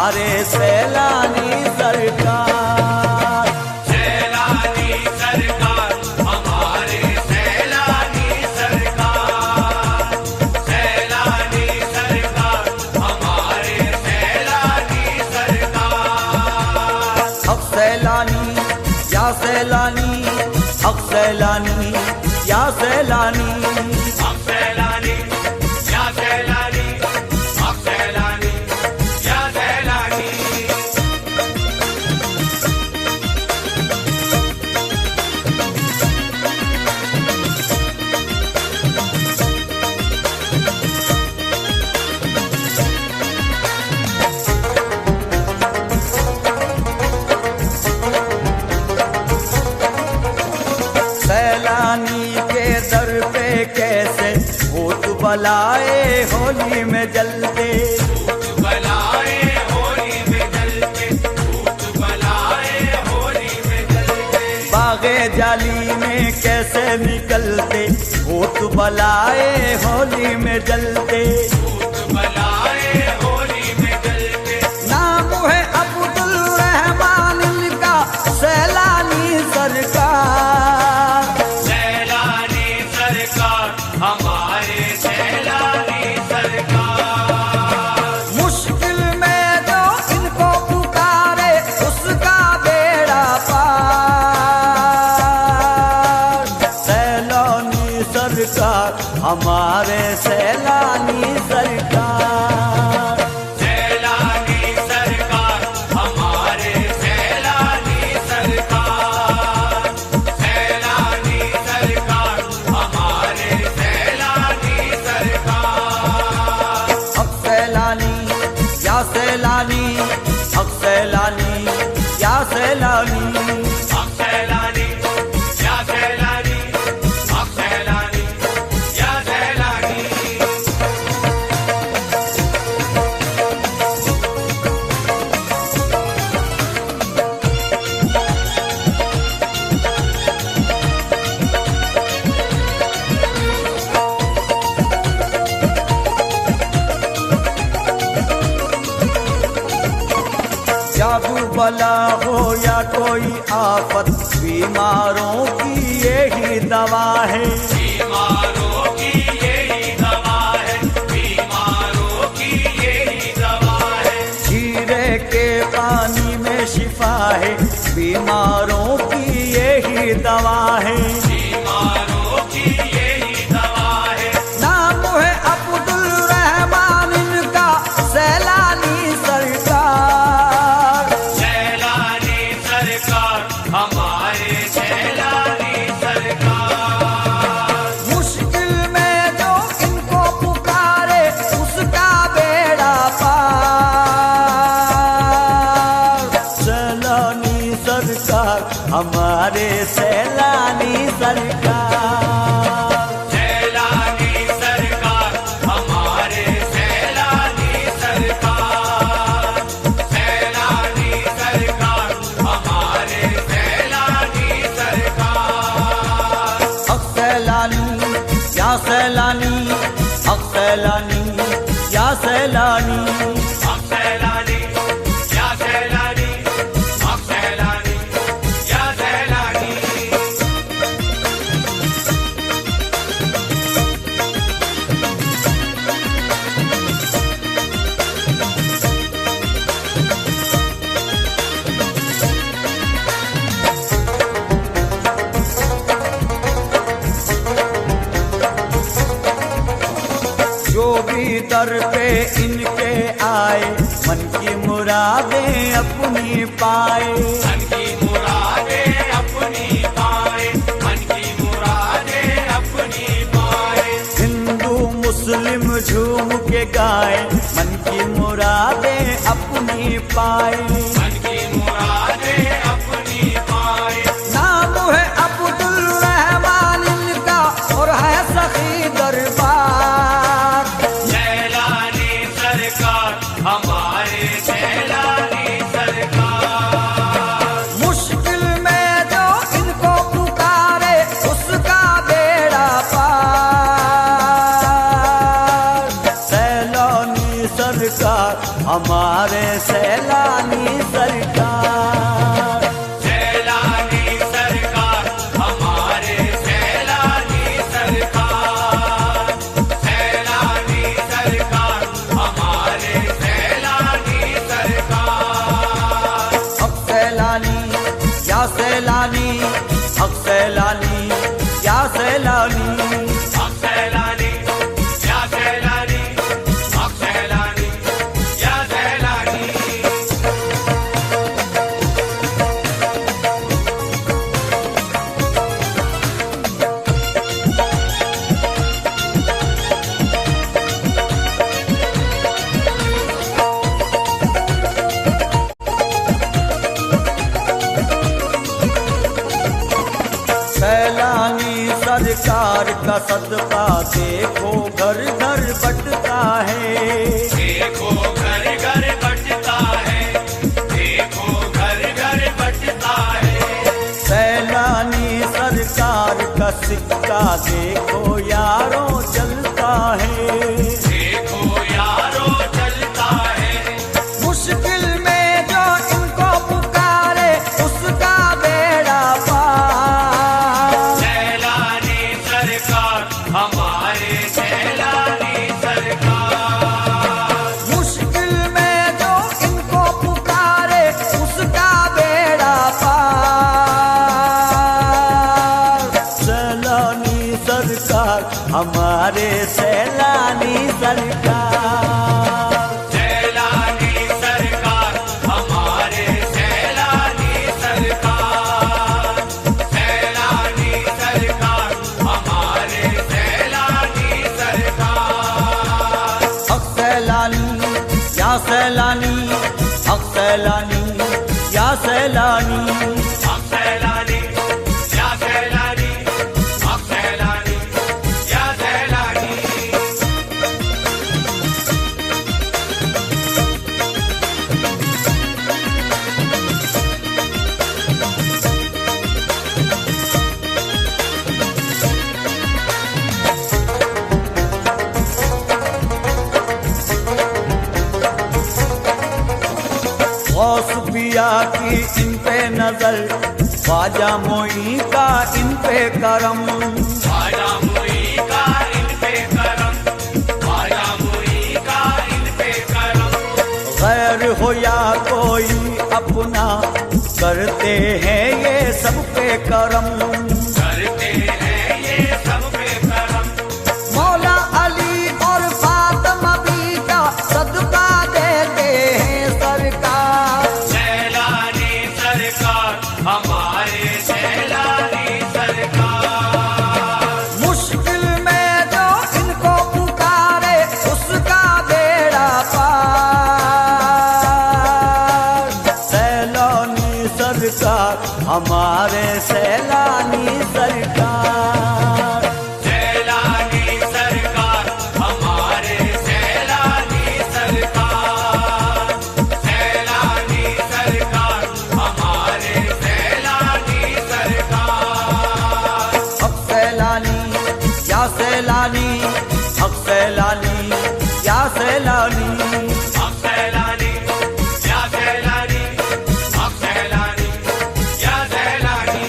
हमारे सैलानी सरकार। सैलानी सरकार हमारे सैलानी सरकार, सैलानी सरकार हमारे सैलानी सरकार। हक सैलानी या सैलानी, हक सैलानी या सैलानी, हक सैलानी या सैलानी, हक सैलानी या सैलानी। सैलानी के दर पे कैसे भूत बलाए होली में जलते, भूत बलाए होली में जलते, भूत बलाए होली में जलते। बागे जाली में कैसे निकलते भूत बलाए होली में जलते। भूत बलाए होली में जलते। नाम है अब्दुल रहमान इनका सैलानी सरकार। सैलानी सरकार हमारे सैलानी सरकार। मुश्किल में जो इनको पुकारे उसका बेड़ा पार। सैलानी सरकार हमारे सैलानी सरकार। सैलानी सरकार हमारे सैलानी सरकार, सैलानी सरकार हमारे सैलानी सरकार। हक सैलानी या सैलानी, हक सैलानी या सैलानी, हक सैलानी या सैलानी, हक सैलानी या सैलानी। जादू बला हो या कोई आफत, बीमारों की यही दवा है। बीमारों की यही दवा है, बीमारों की यही दवा है। जीरे के पानी में शिफा है, बीमारों की यही दवा है। बीमारों की यही दवा है। नाम है अब्दुल रहमान इनका सैलानी सरकार। सैलानी सरकार हमारे सैलानी सरकार। मुश्किल में जो इनको पुकारे उसका बेड़ा पार। सैलानी सरकार हमारे सैलानी सरकार। सैलानी सरकार हमारे सैलानी सरकार, सैलानी सरकार हमारे सैलानी सरकार। हक सैलानी या सैलानी, हक सैलानी या सैलानी, हक सैलानी या सैलानी, हक सैलानी या सैलानी। जो भी दर पे इनके आए मन की मुरादें अपनी पाए। मन की मुरादें अपनी पाए, मन की मुरादें अपनी पाए। हिंदू मुस्लिम झूम के गाए मन की मुरादें अपनी पाए। मन की मुरादें अपनी पाए। नाम है अब्दुल रहमान इनका और है सखी दरबार। सैलानी सरकार हमारे सैलानी सरकार। मुश्किल में जो इनको पुकारे उसका बेड़ा पार। सैलानी सरकार हमारे सैलानी सैलानी, हक सैलानी, या सैलानी, हक सैलानी, या सैलानी। सैलानी सरकार का सदका देखो घर घर बटता है, देखो घर घर बटता है, देखो घर घर बटता है। सैलानी सरकार का सिक्का देखो यारों चलता है, देखो यारो चलता है। मुश्किल में जो इनको पुकारे उसका बेड़ा पार। सैलानी सरकार, हमारे सैलानी सरकार। मुश्किल में जो इनको पुकारे उसका बेड़ा पार। सैलानी सरकार, हमारे सैलानी सरकार। सैलानी सरकार, हमारे सैलानी सरकार। सैलानी सरकार, हमारे सैलानी सरकार। हक सैलानी, या सैलानी, हक सैलानी, या सैलानी। हक सैलानी, या सैलानी, हक सैलानी, या सैलानी। गौस पिया की इन पे नजर, ख्वाजा मोई का इन पे करम। ख्वाजा मुई का इन पे करम, ख्वाजा मुई का इन पे करम। गैर हो या कोई अपना, करते हैं ये सब पे करम। करते हैं ये सब पे करम। मौला अली और फातिमा भी का सदका देते हैं सरकार। सैलानी सरकार, हमारे सैलानी सरकार। मुश्किल में जो इनको पुकारे उसका बेड़ा पार। सैलानी सरकार, हमारे सैलानी सरकार। सैलानी सरकार, हमारे सैलानी सरकार। सैलानी सरकार, हमारे सैलानी सरकार। हक सैलानी, या सैलानी, हक सैलानी, या सैलानी। हक सैलानी, या सैलानी, हक सैलानी, या सैलानी।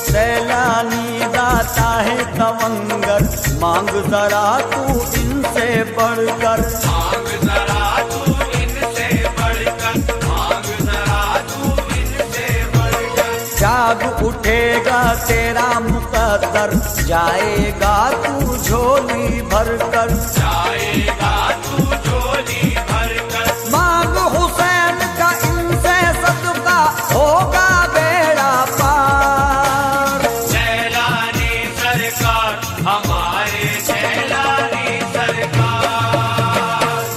सैलानी गाता है तवंगर, मांग जरा तू इनसे बढ़कर। मांग जरा तू इनसे बढ़कर, मांग जरा तू इनसे बढ़कर। जाग उठेगा तेरा मुकद्दर, जाएगा तू झोली भरकर। जाएगा तू झोली भरकर। मांग हुसैन का इनसे सदका, होगा बेड़ा पार। सैलानी सरकार, हमारे सैलानी सरकार।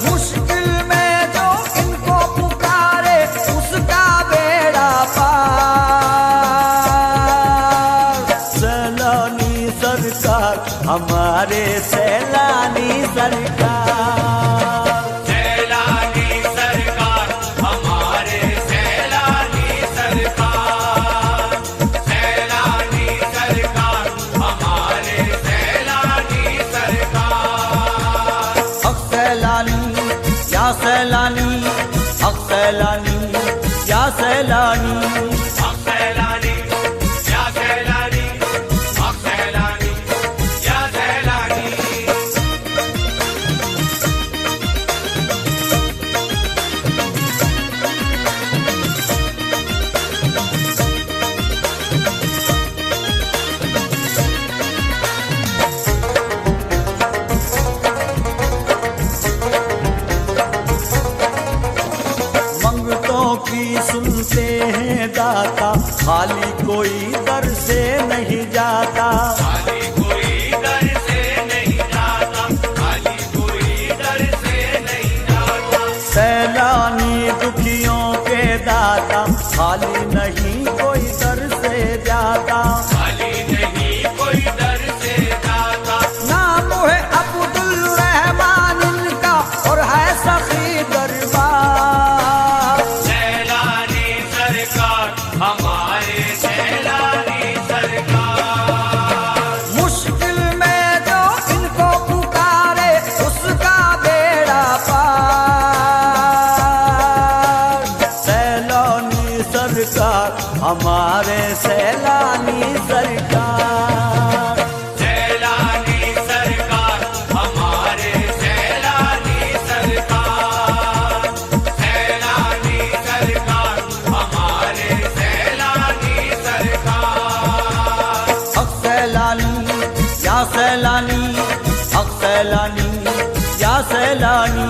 मुश्किल में जो इनको पुकारे उसका बेड़ा पार। सैलानी सरकार, हमारे सैलानी सरकार। सैलानी। हक सैलानी, या सैलानी, हक सैलानी, या सैलानी। मंगतों की सुनते हैं दाता, खाली कोई दर से नहीं जाता। खाली कोई दर से नहीं जाता, खाली कोई दर से नहीं जाता। सैलानी दुखियों के दाता, खाली नहीं कोई दर से जाता। खाली नहीं कोई दर से जाता। नाम है अब्दुल रहमान इनका और है सखी दरबार। सैलानी सरकार, हमारे सैलानी सरकार। मुश्किल में जो इनको पुकारे उसका बेड़ा पार। सैलानी सरकार, हमारे सैलानी सरकार। सैलानी सरकार, हमारे सैलानी सरकार। सैलानी सरकार, हमारे सैलानी सरकार। हक सैलानी, या सैलानी, हक सैलानी, या सैलानी।